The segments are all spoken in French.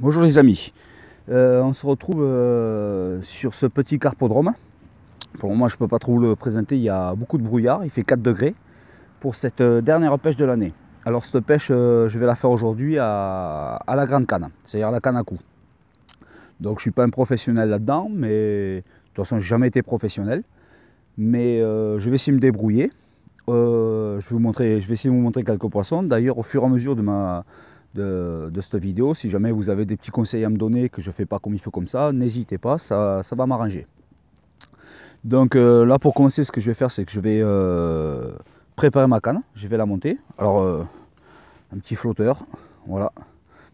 Bonjour les amis, on se retrouve sur ce petit carpodrome. Pour le moment je ne peux pas trop le présenter, il y a beaucoup de brouillard, il fait 4 degrés pour cette dernière pêche de l'année. Alors cette pêche je vais la faire aujourd'hui à la grande canne, c'est-à-dire la canne à coups. Donc je ne suis pas un professionnel là-dedans, mais de toute façon je n'ai jamais été professionnel. Mais je vais essayer de me débrouiller. Je vais essayer de vous montrer quelques poissons. D'ailleurs au fur et à mesure de cette vidéo, si jamais vous avez des petits conseils à me donner que je ne fais pas comme il faut comme ça, n'hésitez pas, ça va m'arranger. Donc là pour commencer, ce que je vais faire, c'est que je vais préparer ma canne, je vais la monter. Alors un petit flotteur, voilà,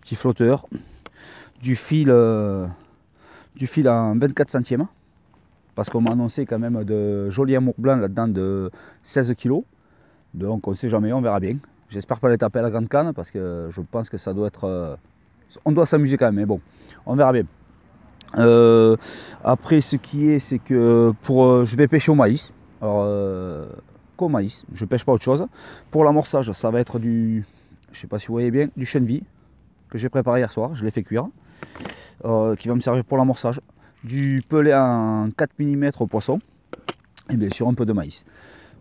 petit flotteur, du fil en 24 centièmes, parce qu'on m'a annoncé quand même de jolis amours blancs là-dedans de 16 kg. Donc on ne sait jamais, on verra bien. J'espère pas les taper à la grande canne parce que je pense que ça doit être... on doit s'amuser quand même, mais bon, on verra bien. Après ce qui est, c'est que je vais pêcher au maïs. Alors, qu'au maïs, je pêche pas autre chose. Pour l'amorçage, ça va être du... Je sais pas si vous voyez bien, du chènevis que j'ai préparé hier soir, je l'ai fait cuire. Qui va me servir pour l'amorçage. Du pelé en 4 mm au poisson. Et bien sûr un peu de maïs.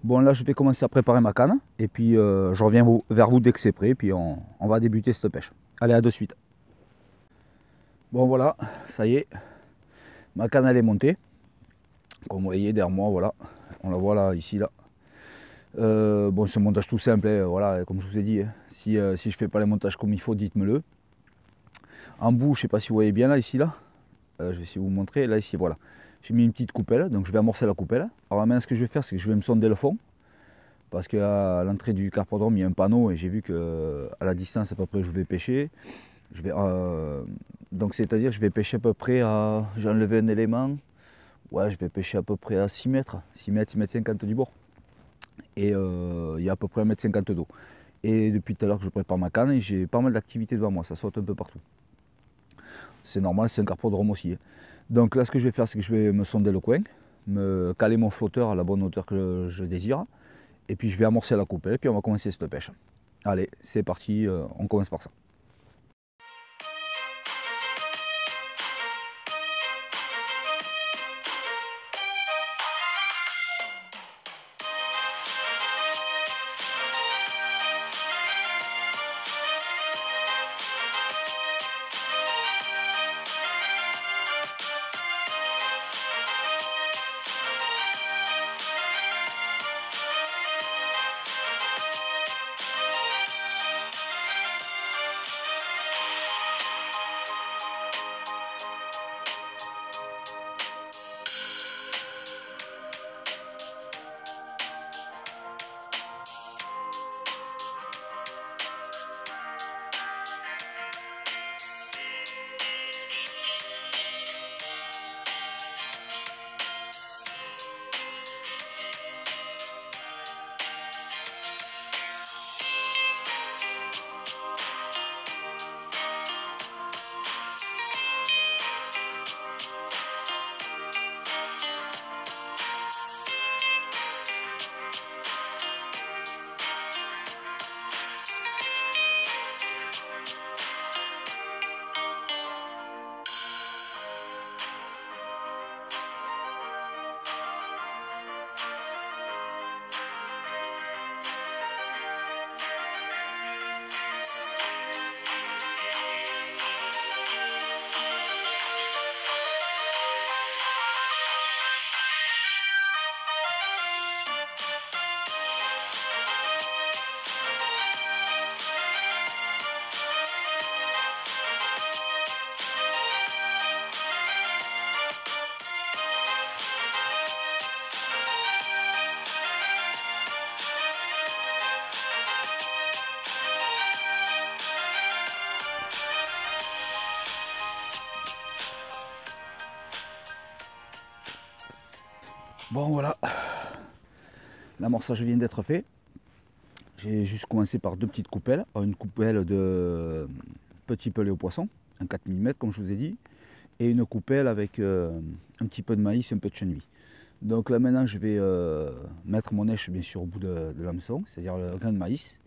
Bon là je vais commencer à préparer ma canne et puis je reviens vers vous dès que c'est prêt, puis on va débuter cette pêche. Allez, à de suite. Bon voilà, ça y est, ma canne elle est montée. Comme vous voyez derrière moi, voilà, on la voit là, ici là. Bon c'est un montage tout simple, hein, voilà, comme je vous ai dit, hein. Si je fais pas les montages comme il faut, dites-me-le. En bout, je sais pas si vous voyez bien là, ici là, je vais essayer de vous montrer, là ici voilà. J'ai mis une petite coupelle, donc je vais amorcer la coupelle. Alors maintenant ce que je vais faire, c'est que je vais me sonder le fond. Parce qu'à l'entrée du carpodrome, il y a un panneau et j'ai vu que à la distance à peu près où je vais pêcher, donc c'est-à-dire je vais pêcher à peu près à, j'ai enlevé un élément, ouais, je vais pêcher à peu près à 6 mètres, 6 mètres, 6 mètres 50 du bord. Et il y a à peu près 1 mètre 50 d'eau. Et depuis tout à l'heure que je prépare ma canne, j'ai pas mal d'activités devant moi, ça saute un peu partout. C'est normal, c'est un carpodrome aussi, hein. Donc là ce que je vais faire, c'est que je vais me sonder le coin, me caler mon flotteur à la bonne hauteur que je désire. Et puis je vais amorcer la coupelle et puis on va commencer cette pêche. Allez, c'est parti, on commence par ça. Bon voilà, l'amorçage vient d'être fait. J'ai juste commencé par 2 petites coupelles. Une coupelle de petit pelé au poisson, un 4 mm comme je vous ai dit, et une coupelle avec un petit peu de maïs et un peu de chenille. Donc là maintenant je vais mettre mon èche bien sûr au bout de l'hameçon, c'est-à-dire le grain de maïs.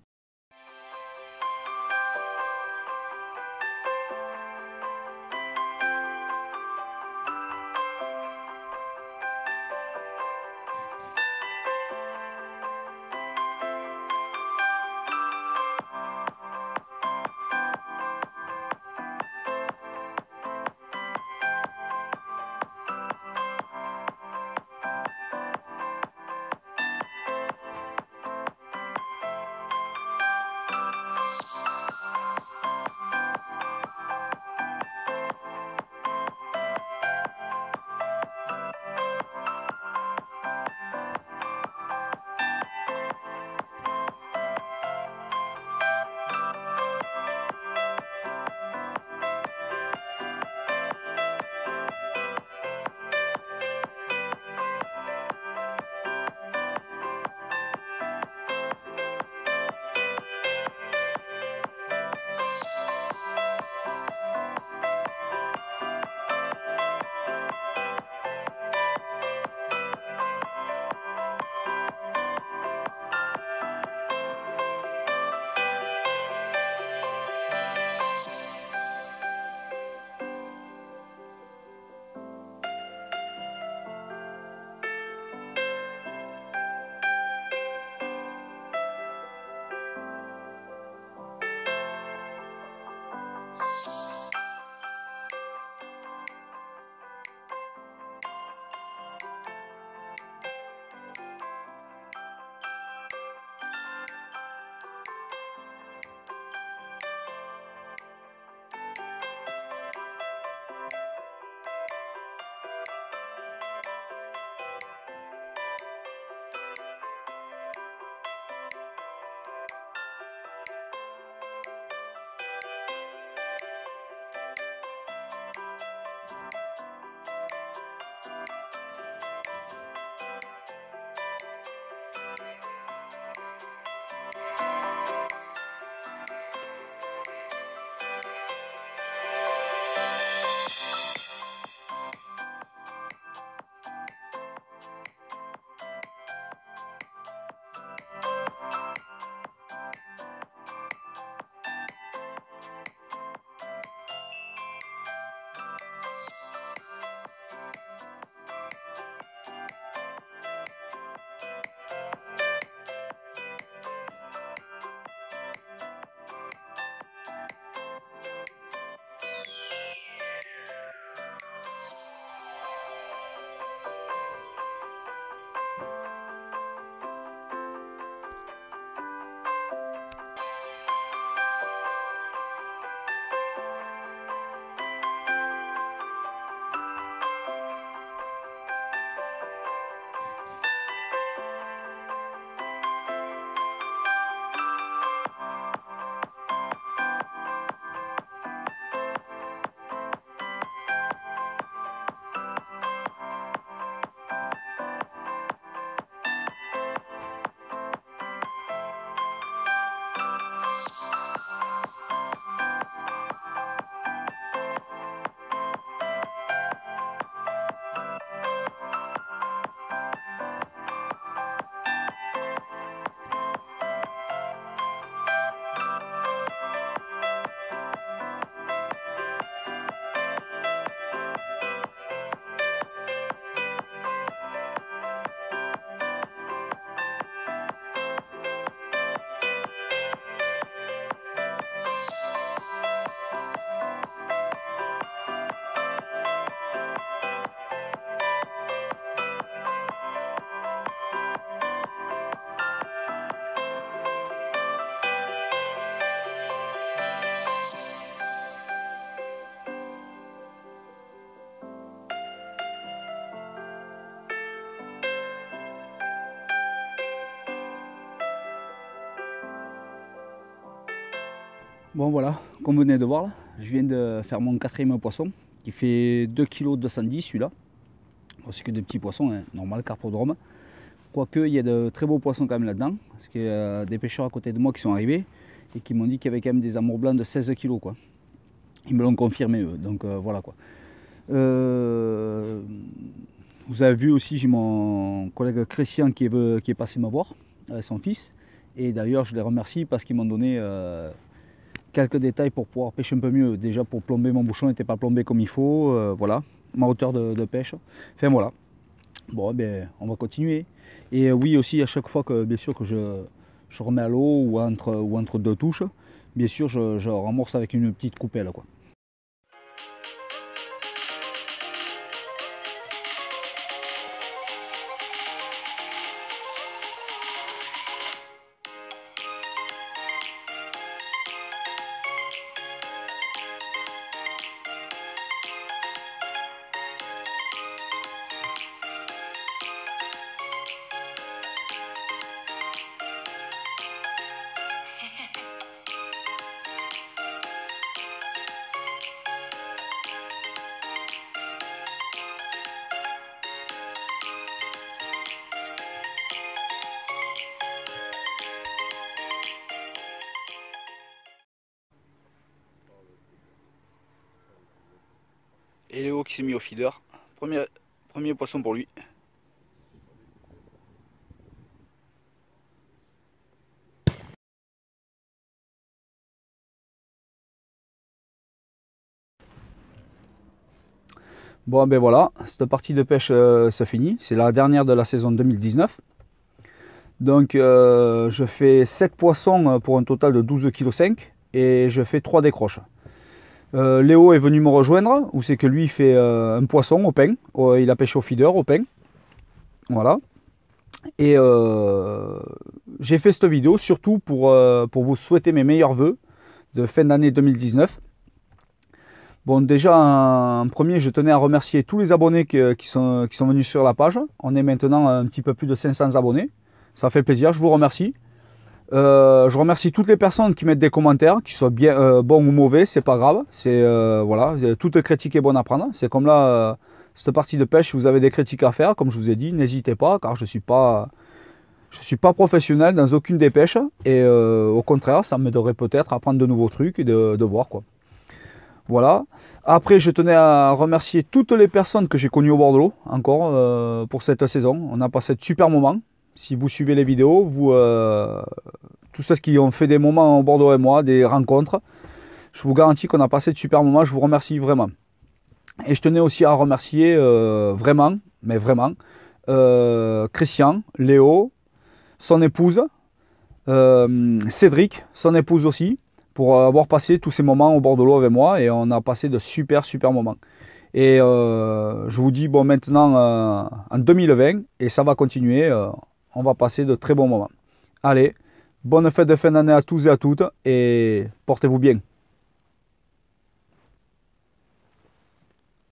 Bon voilà, comme vous venez de voir là, je viens de faire mon quatrième poisson qui fait 2,210 kg celui-là. Bon, c'est que des petits poissons, hein, normal, carpodrome. Quoique il y a de très beaux poissons quand même là-dedans, parce qu'il y a des pêcheurs à côté de moi qui sont arrivés et qui m'ont dit qu'il y avait quand même des amours blancs de 16 kg quoi. Ils me l'ont confirmé eux, donc voilà quoi. Vous avez vu aussi, j'ai mon collègue Christian qui est passé me voir avec son fils. Et d'ailleurs je les remercie parce qu'ils m'ont donné quelques détails pour pouvoir pêcher un peu mieux. Déjà pour plomber mon bouchon n'était pas plombé comme il faut, voilà, ma hauteur de pêche. Enfin voilà. Bon ben on va continuer. Et oui aussi à chaque fois que bien sûr que je remets à l'eau ou entre deux touches, bien sûr je ramorce avec une petite coupelle quoi. Et Léo qui s'est mis au feeder. Premier poisson pour lui. Bon ben voilà, cette partie de pêche se finit. C'est la dernière de la saison 2019. Donc je fais 7 poissons pour un total de 12,5 kg et je fais 3 décroches. Léo est venu me rejoindre, où c'est que lui il fait un poisson au pain. Il a pêché au feeder au pain. Voilà. Et j'ai fait cette vidéo surtout pour vous souhaiter mes meilleurs vœux de fin d'année 2019. Bon, déjà en premier, je tenais à remercier tous les abonnés qui sont venus sur la page. On est maintenant un petit peu plus de 500 abonnés. Ça fait plaisir, je vous remercie. Je remercie toutes les personnes qui mettent des commentaires, qu'ils soient bien bons ou mauvais, c'est pas grave. C'est voilà, toute critique est bonne à prendre. C'est comme là, cette partie de pêche, si vous avez des critiques à faire, comme je vous ai dit, n'hésitez pas, car je suis pas professionnel dans aucune des pêches. Et au contraire, ça m'aiderait peut-être à apprendre de nouveaux trucs et de voir quoi. Voilà. Après, je tenais à remercier toutes les personnes que j'ai connues au bord de l'eau, encore, pour cette saison. On a passé de super moments. Si vous suivez les vidéos, tous ceux qui ont fait des moments au bord de l'eau et moi, des rencontres, je vous garantis qu'on a passé de super moments. Je vous remercie vraiment. Et je tenais aussi à remercier vraiment, mais vraiment, Christian, Léo, son épouse, Cédric, son épouse aussi, pour avoir passé tous ces moments au bord de l'eau avec moi, et on a passé de super moments. Et je vous dis bon maintenant en 2020, et ça va continuer, on va passer de très bons moments. Allez, bonne fête de fin d'année à tous et à toutes, et portez-vous bien.